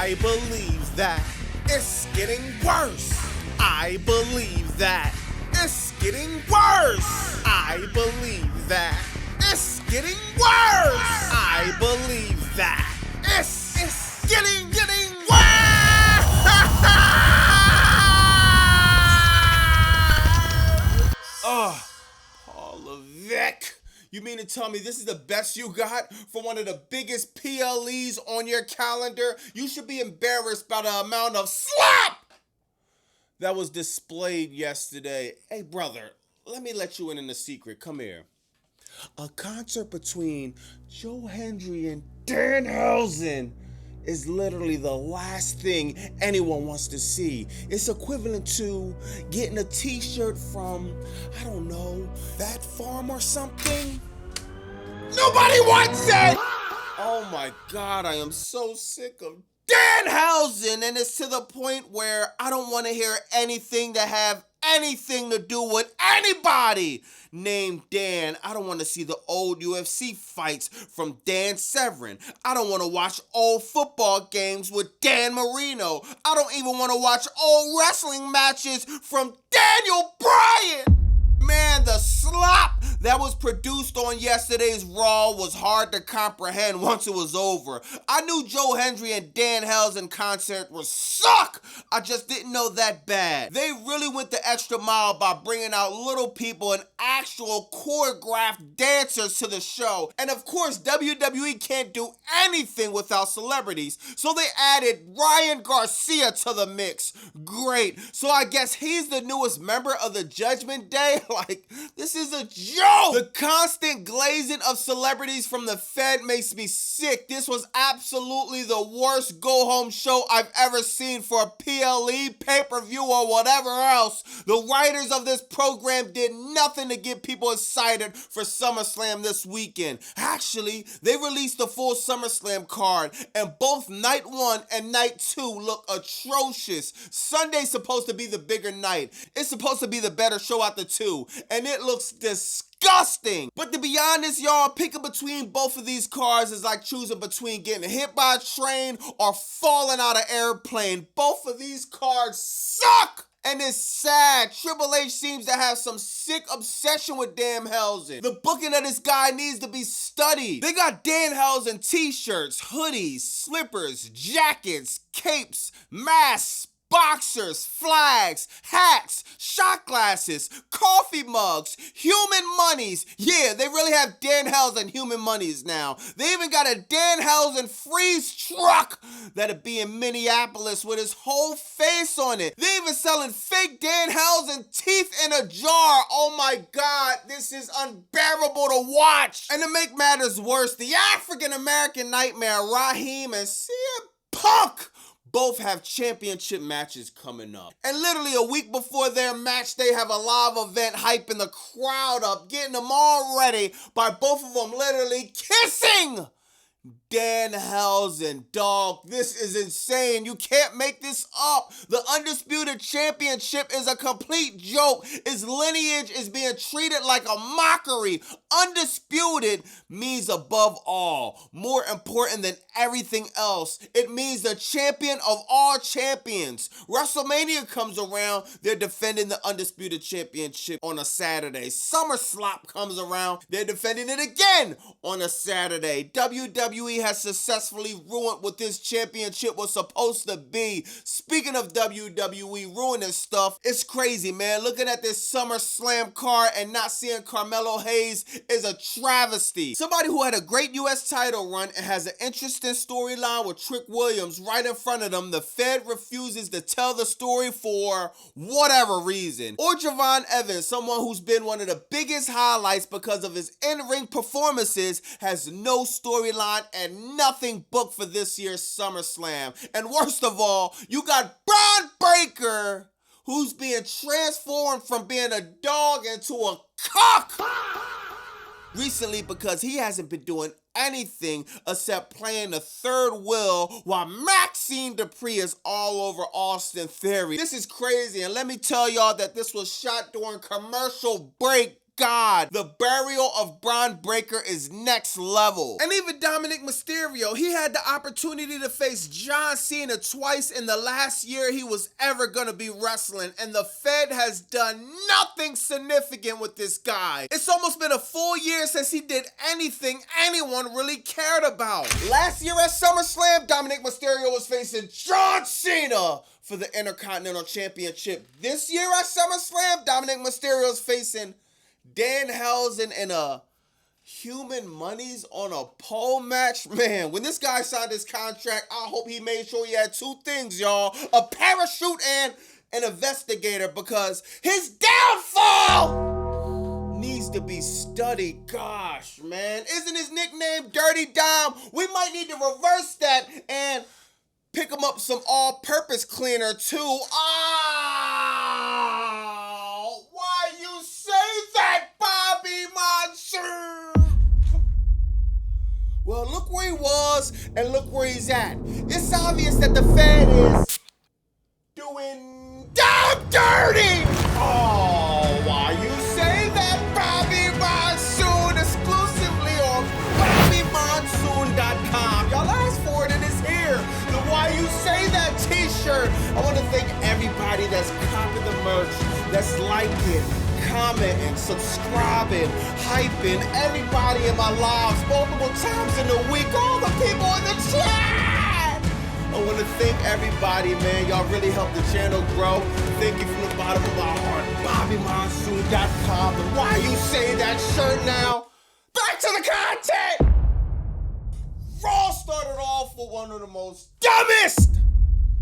I believe that it's getting worse. I believe that it's getting worse. I believe that it's getting worse. I believe that it's getting worse. Paul Levesque. You mean to tell me this is the best you got for one of the biggest PLEs on your calendar? You should be embarrassed by the amount of slap that was displayed yesterday. Hey, brother, let me let you in a secret. Come here. A concert between Joe Hendry and Danhausen is literally the last thing anyone wants to see. It's equivalent to getting a t-shirt from, I don't know, That Farm or something. Nobody wants it! Oh my God, I am so sick of Danhausen, and it's to the point where I don't want to hear anything that have anything to do with anybody named Dan. I don't want to see the old UFC fights from Dan Severn. I don't want to watch old football games with Dan Marino. I don't even want to watch old wrestling matches from Daniel Bryan. Man, the slop that was produced on yesterday's Raw was hard to comprehend once it was over. I knew Joe Hendry and Danhausen concert would suck. I just didn't know that bad. They really went the extra mile by bringing out little people and actual choreographed dancers to the show. And of course, WWE can't do anything without celebrities, so they added Ryan Garcia to the mix. Great. So I guess he's the newest member of the Judgment Day? Like, this is a joke! The constant glazing of celebrities from the Fed makes me sick. This was absolutely the worst go-home show I've ever seen for a PLE, pay-per-view, or whatever else. The writers of this program did nothing to get people excited for SummerSlam this weekend. Actually, they released the full SummerSlam card, and both night 1 and night 2 look atrocious. Sunday's supposed to be the bigger night. It's supposed to be the better show out the two, and it looks disgusting. But to be honest, y'all, picking between both of these cards is like choosing between getting hit by a train or falling out of an airplane. Both of these cards suck! And it's sad. Triple H seems to have some sick obsession with Danhausen. The booking of this guy needs to be studied. They got Danhausen t-shirts, hoodies, slippers, jackets, capes, masks, boxers, flags, hats, shot glasses, coffee mugs, human monies. Yeah, they really have Danhausen human monies now. They even got a Danhausen freeze truck that'll be in Minneapolis with his whole face on it. They even selling fake Danhausen teeth in a jar. Oh my God, this is unbearable to watch. And to make matters worse, the African-American nightmare, Raheem and CM Punk, both have championship matches coming up. And literally a week before their match, they have a live event hyping the crowd up, getting them all ready by both of them literally kissing Danhausen. Dog, this is insane. You can't make this up. The Undisputed Championship is a complete joke. Its lineage is being treated like a mockery. Undisputed means above all, more important than everything else. It means the champion of all champions. WrestleMania comes around, they're defending the Undisputed Championship on a Saturday. SummerSlam comes around, they're defending it again on a Saturday. WWE has successfully ruined what this championship was supposed to be. Speaking of WWE ruining stuff, it's crazy, man. Looking at this SummerSlam card and not seeing Carmelo Hayes is a travesty. Somebody who had a great US title run and has an interesting storyline with Trick Williams right in front of them, the Fed refuses to tell the story for whatever reason. Or Javon Evans, someone who's been one of the biggest highlights because of his in-ring performances, has no storyline and nothing booked for this year's SummerSlam. And worst of all, you got Bron Breaker, who's being transformed from being a dog into a cock recently because he hasn't been doing anything except playing the third wheel while Maxine Dupree is all over Austin Theory. This is crazy, and let me tell y'all that this was shot during commercial break. God, the burial of Bron Breaker is next level. And even Dominic Mysterio, he had the opportunity to face John Cena twice in the last year he was ever gonna be wrestling, and the Fed has done nothing significant with this guy. It's almost been a full year since he did anything anyone really cared about. Last year at SummerSlam, Dominic Mysterio was facing John Cena for the Intercontinental Championship. This year at SummerSlam, Dominic Mysterio is facing Danhausen in a Human Monies on a pole match. Man, when this guy signed his contract, I hope he made sure he had two things, y'all: a parachute and an investigator, because his downfall needs to be studied. Gosh, man, isn't his nickname Dirty Dom? We might need to reverse that and pick him up some all-purpose cleaner too. Oh, why you say that, Bobby Monsoon? Well, look where he was and look where he's at. It's obvious that the Fed is doing damn dirty. Oh, why you say that, Bobby Monsoon? Exclusively on BobbyMonsoon.com. Y'all asked for it and it's here. The Why You Say That t-shirt. I want to thank everybody that's copping the merch, that's liking, commenting, subscribing, hyping, everybody in my lives multiple times in the week, all the people in the chat. I want to thank everybody, man. Y'all really helped the channel grow. Thank you from the bottom of my heart. BobbyMonsoon.com. And Why You Say That shirt now. Back to the content. Raw started off with one of the most dumbest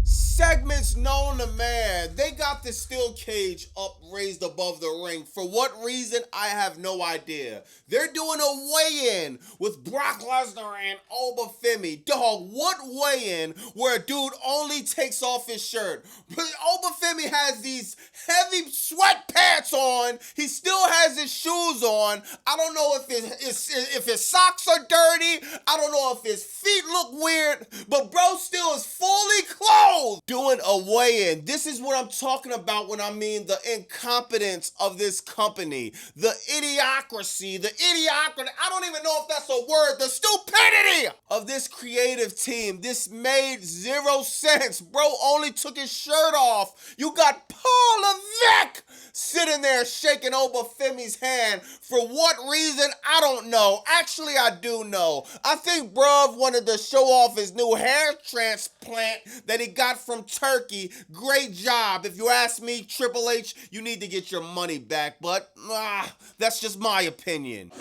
segments known to man. They got the steel cage up raised above the ring. For what reason, I have no idea. They're doing a weigh-in with Brock Lesnar and Femi. Dog, what weigh-in where a dude only takes off his shirt? Femi has these heavy sweatpants on. He still has his shoes on. I don't know if his socks are dirty. I don't know if his feet look weird, but bro still is fully clothed doing a weigh-in. This is what I'm talking about when I mean the incompetence of this company, the idiocracy, I don't even know if that's a word, the stupidity of this creative team. This made zero sense. Bro only took his shirt off. You got Paul Levesque sitting there shaking Femi's hand. For what reason? I don't know. Actually, I do know. I think bruv wanted to show off his new hair transplant that he got from Turkey. Great job. If you ask me, Triple H, you need to get your money back, but that's just my opinion.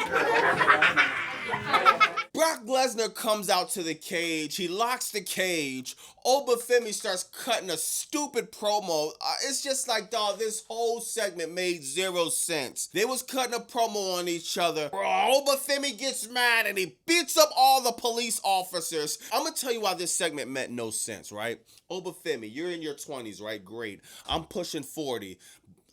Brock Lesnar comes out to the cage. He locks the cage. Femi starts cutting a stupid promo. It's just like, dog, this whole segment made zero sense. They was cutting a promo on each other. Femi gets mad and he beats up all the police officers. I'm gonna tell you why this segment meant no sense, right? Femi, you're in your 20s, right? Great. I'm pushing 40.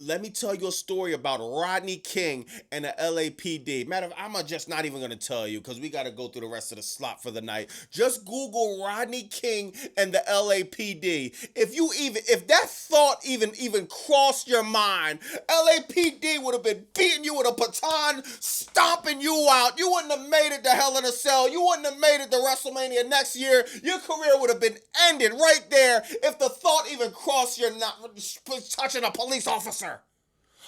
Let me tell you a story about Rodney King and the LAPD. Matter of fact, I'm just not even going to tell you because we got to go through the rest of the slot for the night. Just Google Rodney King and the LAPD. If that thought even crossed your mind, LAPD would have been beating you with a baton, stomping you out. You wouldn't have made it to Hell in a Cell. You wouldn't have made it to WrestleMania next year. Your career would have been ended right there if the thought even crossed your touching a police officer.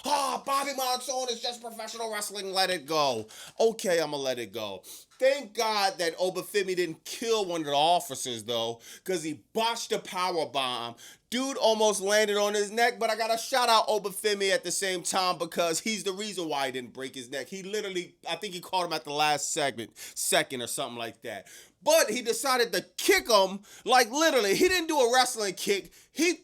Bobby Monsoon is just professional wrestling. Let it go. Okay, I'm going to let it go. Thank God that Femi didn't kill one of the officers, though, because he botched a power bomb. Dude almost landed on his neck, but I got to shout out Femi at the same time because he's the reason why he didn't break his neck. He literally, I think he caught him at the last second or something like that. But he decided to kick him, like literally. He didn't do a wrestling kick. He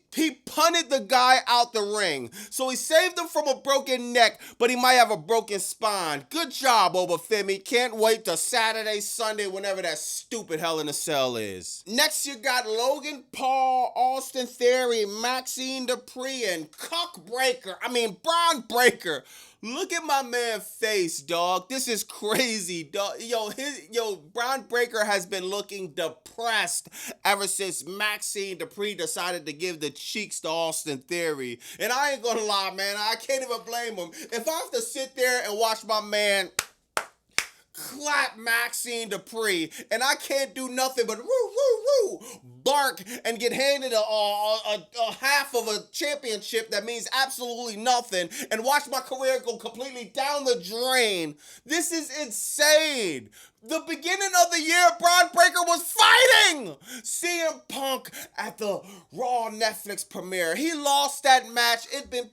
punted the guy out the ring. So he saved him from a broken neck, but he might have a broken spine. Good job, Femi. Can't wait to sack Saturday, Sunday, whenever that stupid Hell in a Cell is. Next, you got Logan Paul, Austin Theory, Maxine Dupree, and Bron Breaker. Look at my man's face, dog. This is crazy, dog. Bron Breaker has been looking depressed ever since Maxine Dupree decided to give the cheeks to Austin Theory. And I ain't gonna lie, man, I can't even blame him. If I have to sit there and watch my man clap Maxine Dupree, and I can't do nothing but bark and get handed a half of a championship that means absolutely nothing, and watch my career go completely down the drain. This is insane. The beginning of the year, Bron Breaker was fighting CM Punk at the Raw Netflix premiere. He lost that match. It'd been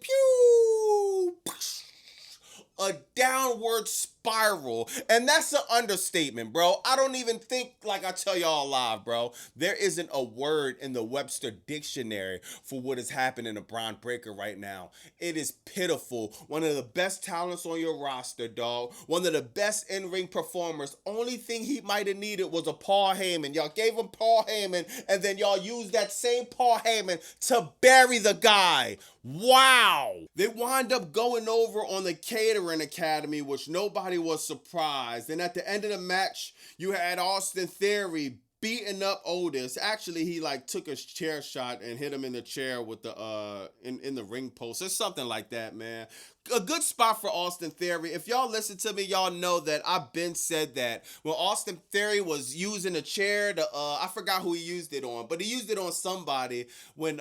a downward spiral. And that's an understatement, bro. I don't even think like I tell y'all live, bro. There isn't a word in the Webster dictionary for what is happening to Bron Breaker right now. It is pitiful. One of the best talents on your roster, dog. One of the best in-ring performers. Only thing he might have needed was a Paul Heyman. Y'all gave him Paul Heyman, and then y'all used that same Paul Heyman to bury the guy. Wow. They wind up going over on the Catering Academy, which nobody was surprised. And at the end of the match, you had Austin Theory beating up Otis. Actually, he took a chair shot and hit him in the chair with the in the ring post or something like that, man. A good spot for Austin Theory. If y'all listen to me, y'all know that I've been said that when Austin Theory was using a chair to I forgot who he used it on, but he used it on somebody when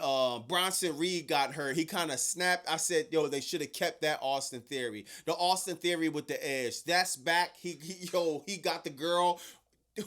Bronson Reed got hurt. He kind of snapped. I said, yo, they should have kept that Austin Theory. The Austin Theory with the edge. That's back. He got the girl.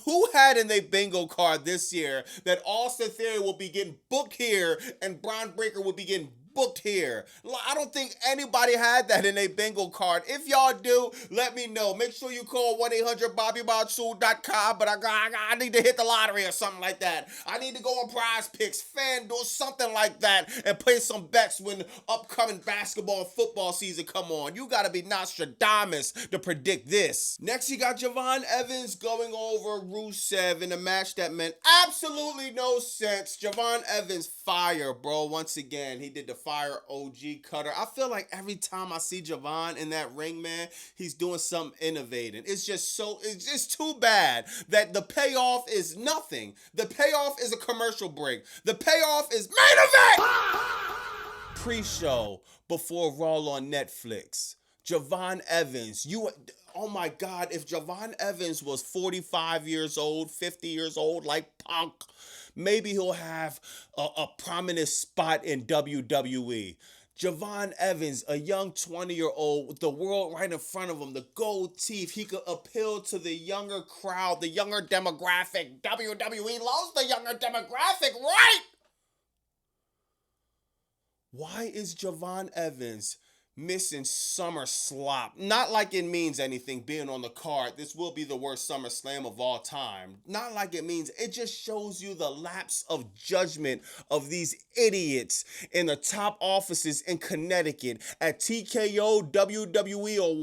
Who had in their bingo card this year that Austin Theory will be getting booked here and Bron Breaker will be getting booked here? I don't think anybody had that in their bingo card. If y'all do, let me know. Make sure you call 1-800-BobbyMonsoon.com, but I need to hit the lottery or something like that. I need to go on Prize Picks, FanDuel, something like that, and play some bets when upcoming basketball and football season come on. You gotta be Nostradamus to predict this. Next, you got Javon Evans going over Rusev in a match that meant absolutely no sense. Javon Evans fire, bro. Once again, he did the fire OG cutter. I feel like every time I see Javon in that ring, man, he's doing something innovating. It's just too bad that the payoff is nothing. The payoff is a commercial break. The payoff is main event! Pre-show before Raw on Netflix. Javon Evans, oh my God, if Javon Evans was 45 years old, 50 years old, like Punk, maybe he'll have a prominent spot in WWE. Javon Evans, a young 20-year-old with the world right in front of him, the gold teeth, he could appeal to the younger crowd, the younger demographic. WWE loves the younger demographic, right? Why is Javon Evans missing SummerSlam? Not like it means anything being on the card. This will be the worst SummerSlam of all time. Not like it means. It just shows you the lapse of judgment of these idiots in the top offices in Connecticut at TKO, WWE, or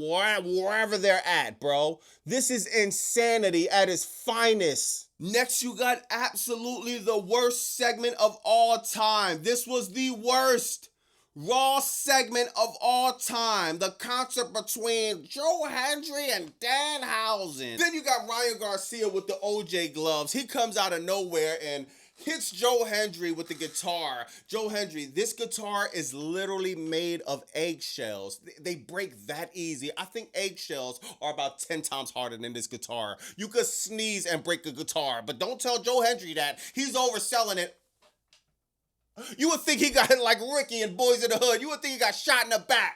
wherever they're at, bro. This is insanity at its finest. Next, you got absolutely the worst segment of all time. This was the worst Raw segment of all time. The concert between Joe Hendry and Danhausen. Then you got Ryan Garcia with the OJ gloves. He comes out of nowhere and hits Joe Hendry with the guitar. Joe Hendry, this guitar is literally made of eggshells. They break that easy. I think eggshells are about 10 times harder than this guitar. You could sneeze and break a guitar, but don't tell Joe Hendry that. He's overselling it. You would think he got hit like Ricky in Boys in the Hood. You would think he got shot in the back.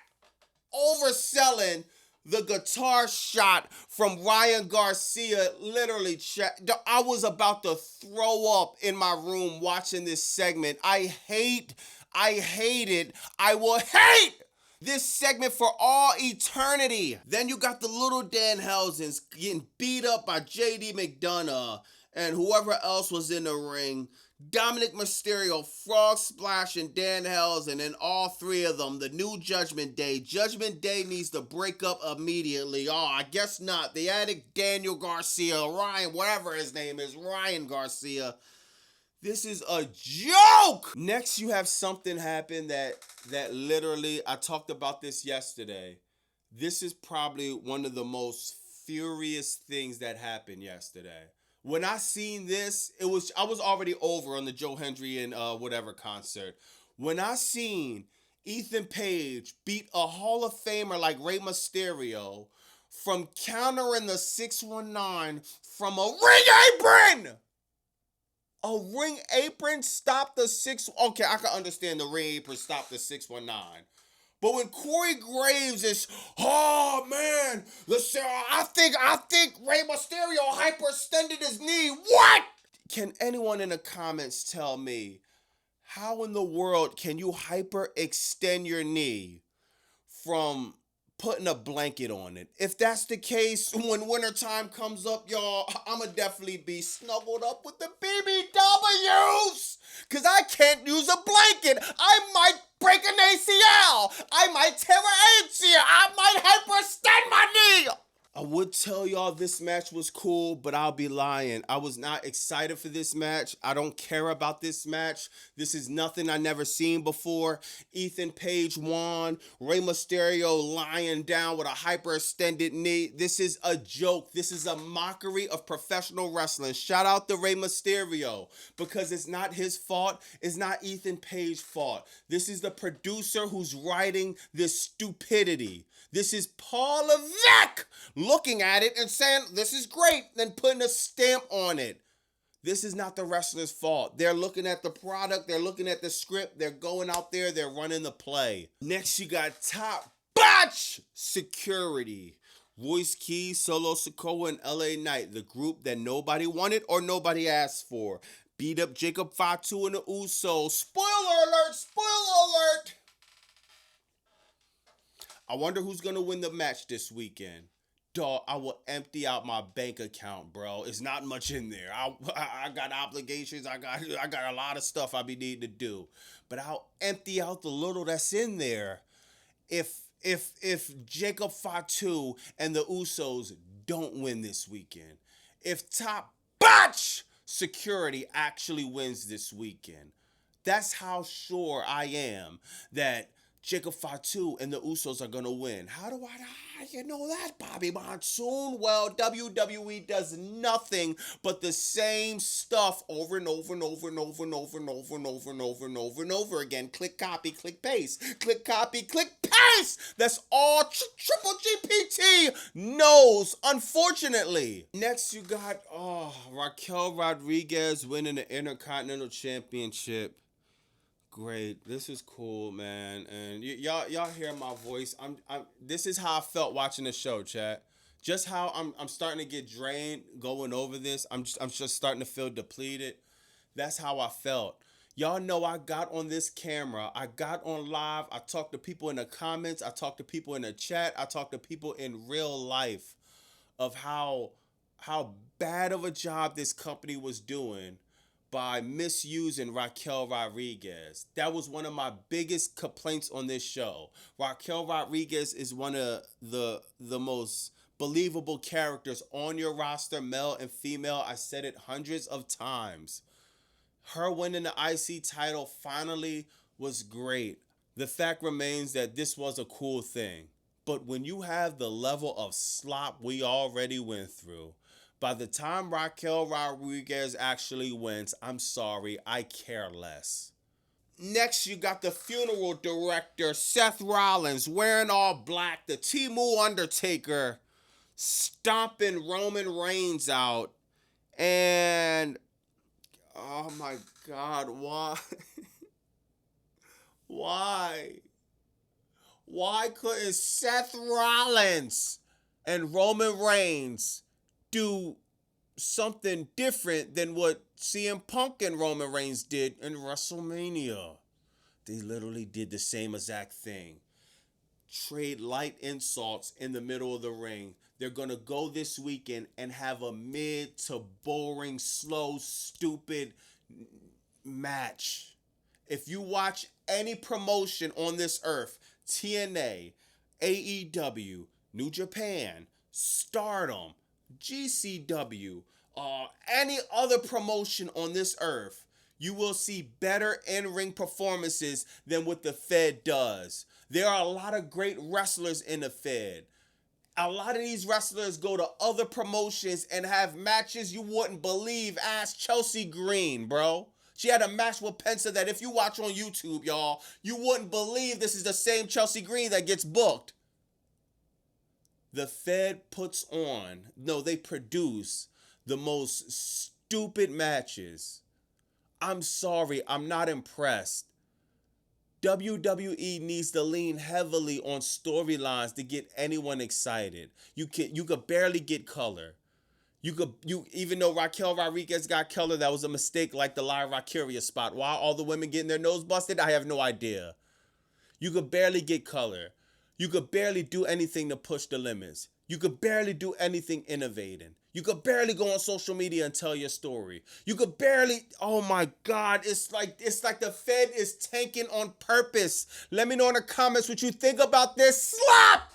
Overselling the guitar shot from Ryan Garcia. Literally, I was about to throw up in my room watching this segment. I hate it. I will hate this segment for all eternity. Then you got the little Danhausens getting beat up by JD McDonough and whoever else was in the ring. Dominic Mysterio, Frog Splash, and Danhausen, and then all three of them, the new Judgment Day. Judgment Day needs to break up immediately. Oh, I guess not. They added Daniel Garcia, Ryan, whatever his name is, Ryan Garcia. This is a joke! Next, you have something happen that literally, I talked about this yesterday. This is probably one of the most furious things that happened yesterday. When I seen this, I was already over on the Joe Hendry and whatever concert. When I seen Ethan Page beat a Hall of Famer like Rey Mysterio from countering the 619 from a ring apron! A ring apron stopped the six. Okay, I can understand the ring apron stopped the 619. But when Corey Graves is, oh man, I think Rey Mysterio hyperextended his knee. What? Can anyone in the comments tell me how in the world can you hyperextend your knee from putting a blanket on it? If that's the case, when wintertime comes up, y'all, I'ma definitely be snuggled up with the BBWs. Cause I can't use a blanket. I might break an ACL. I might tear an ACL. I might hyperextend my knee. I would tell y'all this match was cool, but I'll be lying. I was not excited for this match. I don't care about this match. This is nothing I never seen before. Ethan Page won. Rey Mysterio lying down with a hyperextended knee. This is a joke. This is a mockery of professional wrestling. Shout out to Rey Mysterio, because it's not his fault. It's not Ethan Page's fault. This is the producer who's writing this stupidity. This is Paul Levesque looking at it and saying, this is great, then putting a stamp on it. This is not the wrestler's fault. They're looking at the product. They're looking at the script. They're going out there. They're running the play. Next, you got Top Botch Security. Royce Keys, Solo Sikoa, and LA Knight, the group that nobody wanted or nobody asked for. Beat up Jacob Fatu and the Usos. Spoiler alert! Spoiler alert! I wonder who's going to win the match this weekend. Dog, I will empty out my bank account, bro. It's not much in there. I got obligations. I got a lot of stuff I be needing to do. But I'll empty out the little that's in there if Jacob Fatu and the Usos don't win this weekend. If Top Botch Security actually wins this weekend. That's how sure I am that Jacob Fatu and the Usos are going to win. How you know that, Bobby Monsoon? Well, WWE does nothing but the same stuff over and over and over and over and over and over and over and over and over and over again. Click, copy, click, paste. Click, copy, click, paste. That's all Triple GPT knows, unfortunately. Next, you got Raquel Rodriguez winning the Intercontinental Championship. Great. This is cool, man. And y'all hear my voice. This is how I felt watching the show, chat. Just how I'm starting to get drained going over this. I'm just starting to feel depleted. That's how I felt. Y'all know I got on this camera. I got on live. I talked to people in the comments. I talked to people in the chat. I talked to people in real life of how bad of a job this company was doing by misusing Raquel Rodriguez. That was one of my biggest complaints on this show. Raquel Rodriguez is one of the most believable characters on your roster, male and female. I said it hundreds of times. Her winning the IC title finally was great. The fact remains that this was a cool thing. But when you have the level of slop we already went through, by the time Raquel Rodriguez actually wins, I'm sorry, I care less. Next, you got the funeral director, Seth Rollins, wearing all black, the Temu Undertaker, stomping Roman Reigns out. And, oh my God, why? Why? Why couldn't Seth Rollins and Roman Reigns do something different than what CM Punk and Roman Reigns did in WrestleMania? They literally did the same exact thing. Trade light insults in the middle of the ring. They're going to go this weekend and have a mid to boring, slow, stupid match. If you watch any promotion on this earth, TNA, AEW, New Japan, Stardom, GCW, any other promotion on this earth, you will see better in-ring performances than what the Fed does. There are a lot of great wrestlers in the Fed. A lot of these wrestlers go to other promotions and have matches you wouldn't believe. Ask Chelsea Green, bro. She had a match with Penta that if you watch on YouTube, y'all, you wouldn't believe this is the same Chelsea Green that gets booked. The Fed they produce the most stupid matches. I'm sorry, I'm not impressed. WWE needs to lean heavily on storylines to get anyone excited. You could barely get color. Even though Raquel Rodriguez got color, that was a mistake, like the Lyra Valkyria spot. Why all the women getting their nose busted? I have no idea. You could barely get color. You could barely do anything to push the limits. You could barely do anything innovating. You could barely go on social media and tell your story. You could barely, oh my God, it's like the Fed is tanking on purpose. Let me know in the comments what you think about this slap.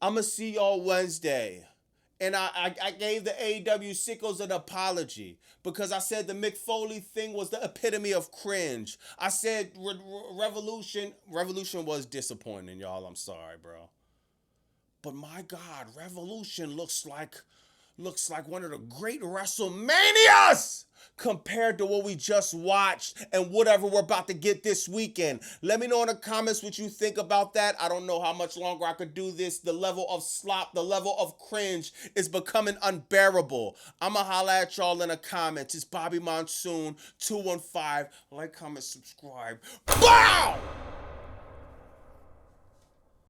I'ma see y'all Wednesday. And I gave the AEW sickos an apology because I said the Mick Foley thing was the epitome of cringe. I said Revolution was disappointing, y'all. I'm sorry, bro. But my God, Revolution looks like one of the great WrestleManias compared to what we just watched and whatever we're about to get this weekend. Let me know in the comments what you think about that. I don't know how much longer I could do this. The level of slop, the level of cringe is becoming unbearable. I'ma holla at y'all in the comments. It's Bobby Monsoon, 215. Like, comment, subscribe. Bow!